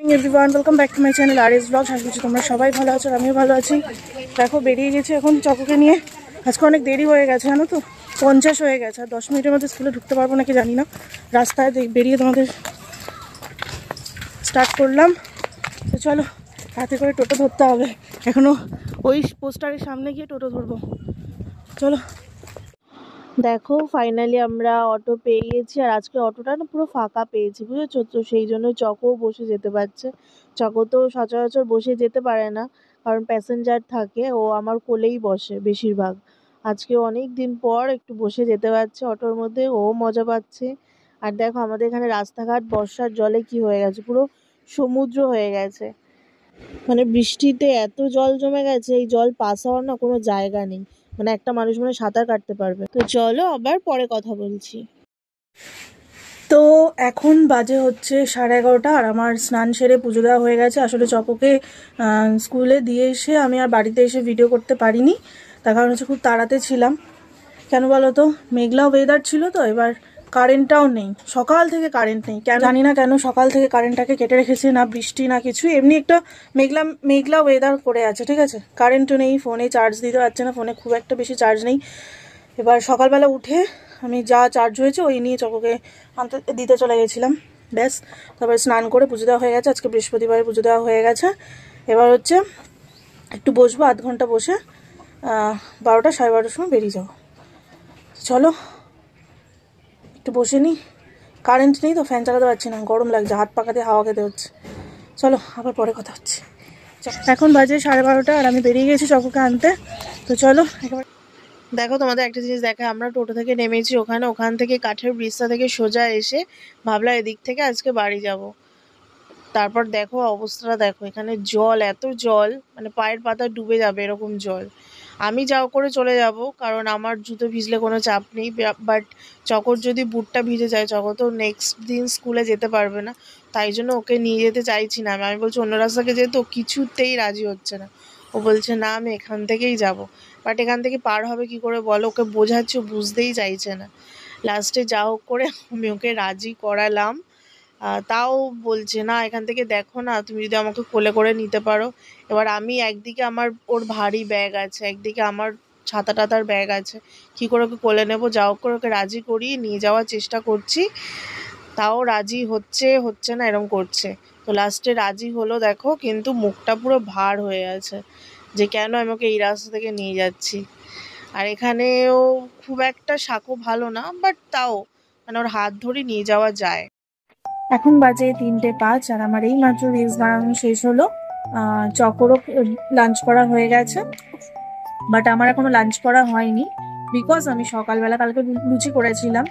Everyone welcome back to my channel R S blog. আশা করছি তোমরা সবাই ভালো আছো, আমিও ভালো আছি। দেখো বেরিয়ে গেছি এখন চকোকে নিয়ে। আজকে অনেক দেরি হয়ে গেছে জানো তো, 50 হয়ে গেছে। আর 10 মিনিটের মধ্যে স্কুলে ঢুকতে পারবো নাকি জানি না। রাস্তায় বেরিয়ে তোমাদের স্টার্ট করলাম। তো চলো হাতে করে টোটো ধরতে হবে, এখনও ওই পোস্টারের সামনে গিয়ে টোটো ধরবো। চলো দেখো ফাইনালি আমরা অটো পেয়ে গেছি। আর আজকে অটোটা না পুরো ফাঁকা পেয়েছি, বুঝেছো তো, সেই জন্য চকোও বসে যেতে পারছে। চকো তো সচরাচর বসে যেতে পারে না, কারণ প্যাসেঞ্জার থাকে, ও আমার কোলেই বসে বেশিরভাগ। আজকে অনেক দিন পর একটু বসে যেতে পারছে অটোর মধ্যে, ও মজা পাচ্ছে। আর দেখো আমাদের এখানে রাস্তাঘাট বর্ষার জলে কি হয়ে গেছে, পুরো সমুদ্র হয়ে গেছে। মানে বৃষ্টিতে এত জল জমে গেছে, এই জল পাস হওয়ার না কোনো জায়গা নেই। মানে একটা মানুষ মানে সাঁতার কাটতে পারবে। তো চলো আবার পরে কথা বলছি। তো এখন বাজে হচ্ছে 11:30, আর আমার স্নান সেরে পুজো দেওয়া হয়ে গেছে। আসলে চকোকে স্কুলে দিয়ে এসে আমি আর বাড়িতে এসে ভিডিও করতে পারিনি, তার কারণ হচ্ছে খুব তাড়াতে ছিলাম। কেন বলো তো, মেঘলা ওয়েদার ছিল তো, এবার কারেন্টটাও নেই, সকাল থেকে কারেন্ট নেই। কেন জানি না, কেন সকাল থেকে কারেন্টটাকে কেটে রেখেছে, না বৃষ্টি না কিছু, এমনি একটা মেঘলা মেঘলা ওয়েদার করে আছে, ঠিক আছে। কারেন্টও নেই, ফোনে চার্জ দিতে পারছে না, ফোনে খুব একটা বেশি চার্জ নেই। এবার সকালবেলা উঠে আমি যা চার্জ হয়েছে ওই নিয়ে চকোকে আনতে দিতে চলে গেছিলাম, ব্যাস। তারপরে স্নান করে পুজো দেওয়া হয়ে গেছে, আজকে বৃহস্পতিবারে পুজো দেওয়া হয়ে গেছে। এবার হচ্ছে একটু বসবো, আধ ঘন্টা বসে 12টা 12:30 সময় বেরিয়ে যাবো। চলো একটু বসে নিই, কারেন্ট নেই তো ফ্যান চালাতে পারছি না, গরম লাগছে, হাত পাকাতে হাওয়া খেতে হচ্ছে। চলো আবার পরে কথা হচ্ছে। এখন বাজে 12:30 আর আমি বেরিয়ে গেছি চকোকে আনতে। তো চলো একেবারে দেখো তোমাদের একটা জিনিস দেখায়, আমরা টোটো থেকে নেমেছি ওখান থেকে কাঠের ব্রিজটা থেকে সোজা এসে ভাবলাম এদিক থেকে আজকে বাড়ি যাব। তারপর দেখো অবস্থাটা দেখো, এখানে জল, এত জল মানে পায়ের পাতা ডুবে যাবে এরকম জল। আমি যাও করে চলে যাব, কারণ আমার জুতো ভিজলে কোনো চাপ নেই, বাট চকর যদি বুটটা ভিজে যায়, চকর তো নেক্সট দিন স্কুলে যেতে পারবে না। তাই জন্য ওকে নিয়ে যেতে চাইছি না। আমি বলছি অন্য রাস্তাকে যেতে, ও কিছুতেই রাজি হচ্ছে না। ও বলছে না আমি এখান থেকেই যাব। বাট এখান থেকে পার হবে কি করে বলো, ওকে বোঝাচ্ছি, ও বুঝতেই চাইছে না। লাস্টে যা হোক করে আমি ওকে রাজি করালাম। তাও বলছে না এখান থেকে দেখো না, তুমি যদি আমাকে কোলে করে নিতে পারো। এবার আমি একদিকে আমার ওর ভারী ব্যাগ আছে, একদিকে আমার ছাতা টাতার ব্যাগ আছে, কি করে ওকে কোলে নেবো। যাও করে ওকে রাজি করিয়ে নিয়ে যাওয়ার চেষ্টা করছি, তাও রাজি হচ্ছে না, এরম করছে। তো লাস্টে রাজি হলো দেখো, কিন্তু মুখটা পুরো ভার হয়ে আছে যে কেন আমি ওকে এই রাস্তা থেকে নিয়ে যাচ্ছি। আর এখানেও খুব একটা সাঁকো ভালো না, বাট তাও মানে ওর হাত ধরে নিয়ে যাওয়া যায়। এখন বাজে 3:05 আর আমার এই মাত্র রিলস বানানো শেষ হলো। চকরও লাঞ্চ করা হয়ে গেছে, বাট আমার এখনো লাঞ্চ করা হয়নি, বিকজ আমি সকালবেলা কালকে লুচি করেছিলাম,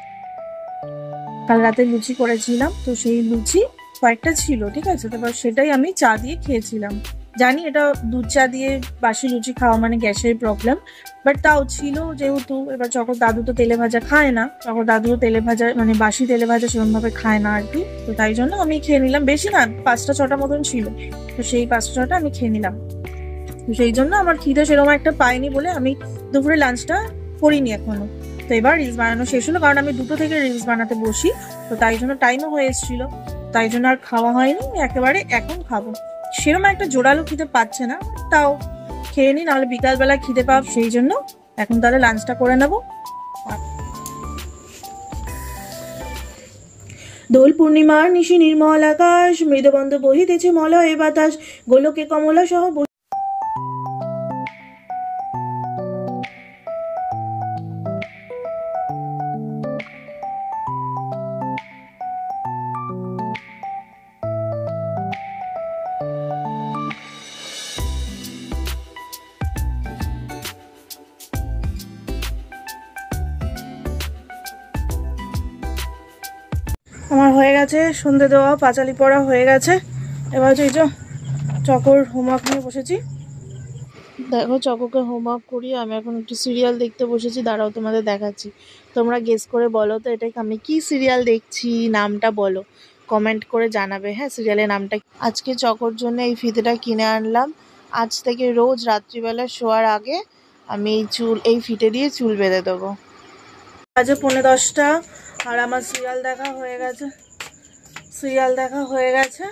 কাল রাতে লুচি করেছিলাম। তো সেই লুচি কয়েকটা ছিল, ঠিক আছে, তারপর সেটাই আমি চা দিয়ে খেয়েছিলাম। জানি এটা দুধ চা দিয়ে বাসি লুচি খাওয়া মানে গ্যাসের প্রবলেম, বাট তাও ছিল যেহেতু। এবার চকর দাদু তো তেলে ভাজা খায় না, চকর দাদুও তেলে ভাজা মানে বাসি তেলে ভাজা সেরকম ভাবে খায় না আর কি। তো তাই জন্য আমি খেয়ে নিলাম, বেশি না 5টা 6টা মতন ছিল, তো সেই 5টা 6টা আমি খেয়ে নিলাম। তো সেই জন্য আমার খিদে সেরকম একটা পাইনি বলে আমি দুপুরে লাঞ্চটা করিনি এখনো। তো এবার রিলস বানানো শেষ হলো, কারণ আমি 2টো থেকে রিলস বানাতে বসি, তো তাই জন্য টাইমও হয়ে এসেছিল, তাই জন্য আর খাওয়া হয়নি। একেবারে এখন খাবো, সেরকম একটা জোরালো খিদে পাচ্ছে না, তাও খেয়ে নি, নাহলে বিকালবেলা খিদে পাব, সেই জন্য এখন তাহলে লাঞ্চটা করে নেবো। দোল পূর্ণিমার নিশি নির্মল আকাশ, মৃদবন্ধ বহিতেছে মলয় বাতাস, গোলকে কমলা সহ আমার হয়ে গেছে সন্ধে দেওয়া, পাঁচালি পড়া হয়ে গেছে। এবার হচ্ছে এই যে চকর হোমওয়ার্ক নিয়ে বসেছি। দেখো চকোকে হোমওয়ার্ক করিয়ে আমি এখন একটু সিরিয়াল দেখতে বসেছি, দাঁড়াও তোমাদের দেখাচ্ছি। তোমরা গেস করে বলো তো এটা আমি কি সিরিয়াল দেখছি, নামটা বলো, কমেন্ট করে জানাবে। হ্যাঁ, সিরিয়ালের নামটা। আজকে চকোর জন্য এই ফিতেটা কিনে আনলাম। আজ থেকে রোজ রাত্রিবেলা শোয়ার আগে আমি এই ফিতে দিয়ে চুল বেঁধে দেবো। আজ 9:45 আর আমার সিরিয়াল দেখা হয়ে গেছে।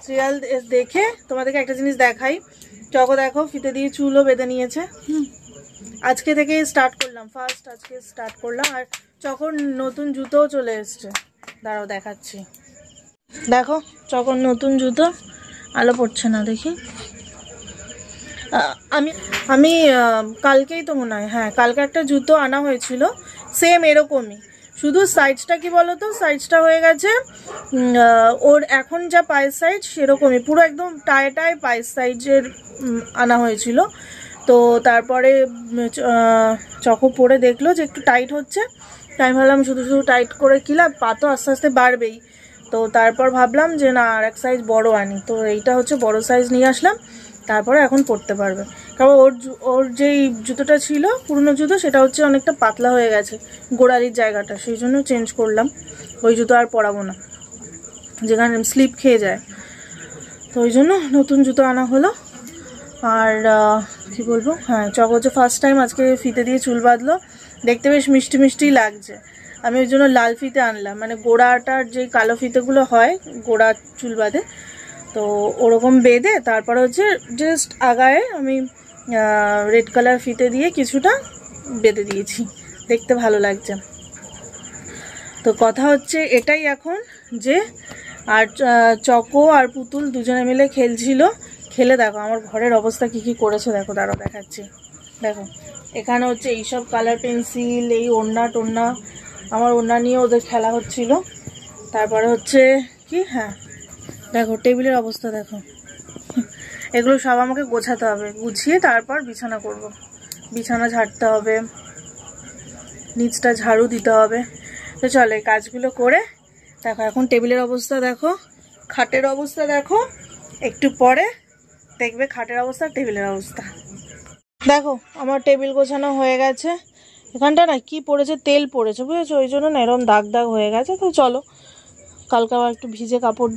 সিরিয়াল দেখে তোমাদেরকে একটা জিনিস দেখাই। চকো দেখো ফিতে দিয়ে চুলও বেঁধে নিয়েছে। আজকে থেকে স্টার্ট করলাম, ফার্স্ট আজকে স্টার্ট করলাম। আর চকোর নতুন জুতোও চলে এসছে, দাঁড়াও দেখাচ্ছি। দেখো চকোর নতুন জুতো, আলো পড়ছে না দেখি। আমি আমি কালকেই তো মনে হয়, হ্যাঁ কালকে একটা জুতো আনা হয়েছিল সেম এরকমই, শুধু সাইজটা কি বলতো, সাইজটা হয়ে গেছে ওর এখন যা পায়ের সাইজ সেরকমই, পুরো একদম টায় টায় পায়ের সাইজের আনা হয়েছিল। তো তারপরে চকো পরে দেখলো যে একটু টাইট হচ্ছে, তাই ভাবলাম শুধু শুধু টাইট করে কি লাভ, পা তো আস্তে আস্তে বাড়বেই। তো তারপর ভাবলাম যে না আর এক সাইজ বড় আনি, তো এইটা হচ্ছে বড় সাইজ নিয়ে আসলাম, তারপরে এখন পরতে পারবে। কারণ ওর যেই জুতোটা ছিল পুরনো জুতো, সেটা হচ্ছে অনেকটা পাতলা হয়ে গেছে গোড়ালির জায়গাটা, সেই জন্য চেঞ্জ করলাম, ওই জুতো আর পরাবো না, যেখানে স্লিপ খেয়ে যায়। তো ওই জন্য নতুন জুতো আনা হলো। আর কি বলবো, হ্যাঁ চকো হচ্ছে ফার্স্ট টাইম আজকে ফিতে দিয়ে চুল বাঁধলো, দেখতে বেশ মিষ্টি মিষ্টিই লাগছে। আমি ওই জন্য লাল ফিতে আনলাম, মানে গোড়াটার যে কালো ফিতেগুলো হয় গোড়া চুল বাঁধে, তো ওরকম বেঁধে তারপরে হচ্ছে জাস্ট আগায় আমি রেড কালার ফিতে দিয়ে কিছুটা বেঁধে দিয়েছি, দেখতে ভালো লাগছে। তো কথা হচ্ছে এটাই এখন যে, আর চকো আর পুতুল দুজনে মিলে খেলছিল, খেলে দেখো আমার ঘরের অবস্থা কি কি করেছে দেখো, দাঁড়াও দেখাচ্ছি। দেখো এখানে হচ্ছে এইসব কালার পেন্সিল, এই ওড়না টোড়না, আমার ওড়না নিয়ে ওদের খেলা হচ্ছিল। তারপরে হচ্ছে কি, হ্যাঁ দেখো টেবিলের অবস্থা দেখো, এগুলো সব আমাকে গোছাতে হবে, গুছিয়ে তারপর বিছানা করব, বিছানা ঝাড়তে হবে, নিচটা ঝাড়ু দিতে হবে। তো চলো এই কাজগুলো করে দেখো, এখন টেবিলের অবস্থা দেখো, খাটের অবস্থা দেখো, একটু পরে দেখবে খাটের অবস্থা টেবিলের অবস্থা। দেখো আমার টেবিল গোছানো হয়ে গেছে, এখানটা না কি পড়েছে, তেল পড়েছে বুঝেছো, ওই জন্য না এরকম দাগ দাগ হয়ে গেছে। তো চলো কালকে আবার একটু ভিজে কাপড়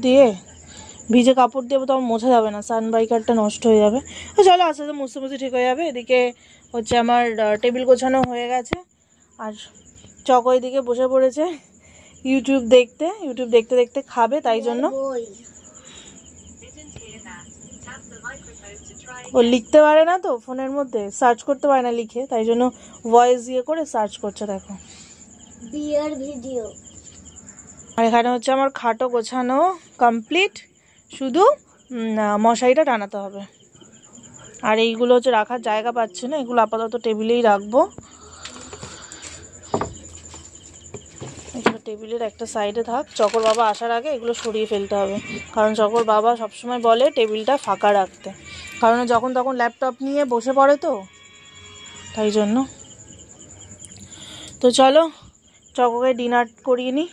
দিয়ে তো আমার মোছা যাবে না, সানবাইকারটা নষ্ট হয়ে যাবে। তো চলো আস্তে আস্তে মুছতে মুছতে ঠিক হয়ে যাবে। এদিকে হচ্ছে আমার টেবিল গোছানো হয়ে গেছে, আর চকো এদিকে বসে পড়েছে ইউটিউব দেখতে দেখতে খাবে, তাই জন্য ও লিখতে পারে না, তো ফোনের মধ্যে সার্চ করতে পারে না লিখে, তাই জন্য ভয়েস দিয়ে করে সার্চ করছে। দেখো বিয়ার ভিডিও। আর এখানে হচ্ছে আমার খাটও গোছানো কমপ্লিট, শুধু মশারিটা টানাতে হবে। আর এইগুলো হচ্ছে রাখার জায়গা পাচ্ছে না, এগুলো আপাতত টেবিলেই রাখবো, এগুলো টেবিলের একটা সাইডে থাক, চকর বাবা আসার আগে এগুলো সরিয়ে ফেলতে হবে। কারণ চকর বাবা সবসময় বলে টেবিলটা ফাঁকা রাখতে, কারণ যখন তখন ল্যাপটপ নিয়ে বসে পড়ে, তো তাই জন্য। তো চলো চকোকে ডিনার করিয়ে নিই,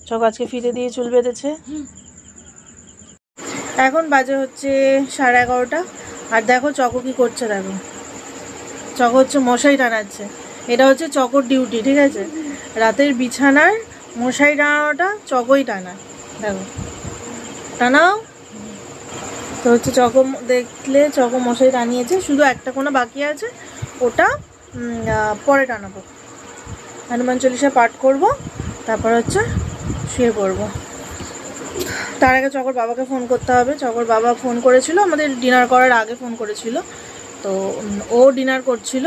চকো আজকে ফিতে দিয়ে চুল বেঁধেছে। এখন বাজে হচ্ছে 11:30, আর দেখো চকো কি করছে, দেখো চকো হচ্ছে মশারি টানাচ্ছে, এটা হচ্ছে চকোর ডিউটি, ঠিক আছে, রাতের বিছানার মশারি টানানোটা চকোই টানায়, দেখো টানাও। তো হচ্ছে চকো দেখলে চকো মশারি টানিয়েছে, শুধু একটা কোনো বাকি আছে, ওটা পরে টানাবো, হনুমান চল্লিশা পাঠ করব, তারপর হচ্ছে শুয়ে পড়বো। তার আগে চকর বাবাকে ফোন করতে হবে, চকর বাবা ফোন করেছিল আমাদের ডিনার করার আগে, ফোন করেছিল, তো ও ডিনার করছিল,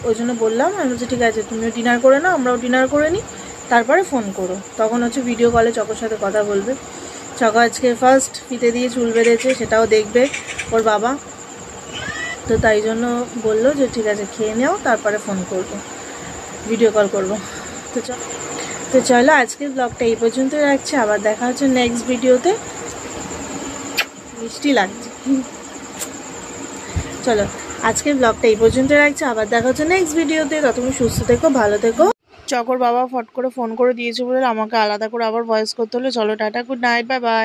ওই জন্য বললাম, আমি বলছি ঠিক আছে তুমিও ডিনার করে নাও, আমরাও ডিনার করে নিই, তারপরে ফোন করো, তখন হচ্ছে ভিডিও কলে চকোর সাথে কথা বলবে। চকো আজকে ফার্স্ট ফিতে দিয়ে চুল বেঁধেছে, সেটাও দেখবে ওর বাবা, তো তাই জন্য বললো যে ঠিক আছে খেয়ে নাও, তারপরে ফোন করবো, ভিডিও কল করবো। তো চলো আজকের ব্লগটা এই পর্যন্ত রাখছি, আবার দেখা হচ্ছে নেক্সট ভিডিওতে। মিষ্টি লাগছে, চলো আজকের ব্লগটা এই পর্যন্ত রাখছি, আবার দেখা হচ্ছে নেক্সট ভিডিওতে। ততক্ষণ সুস্থ থেকো, ভালো থেকো। চকর বাবা ফট করে ফোন করে দিয়েছে বলে আমাকে আলাদা করে আবার ভয়েস করতে হলো। চলো tata, good night, bye bye.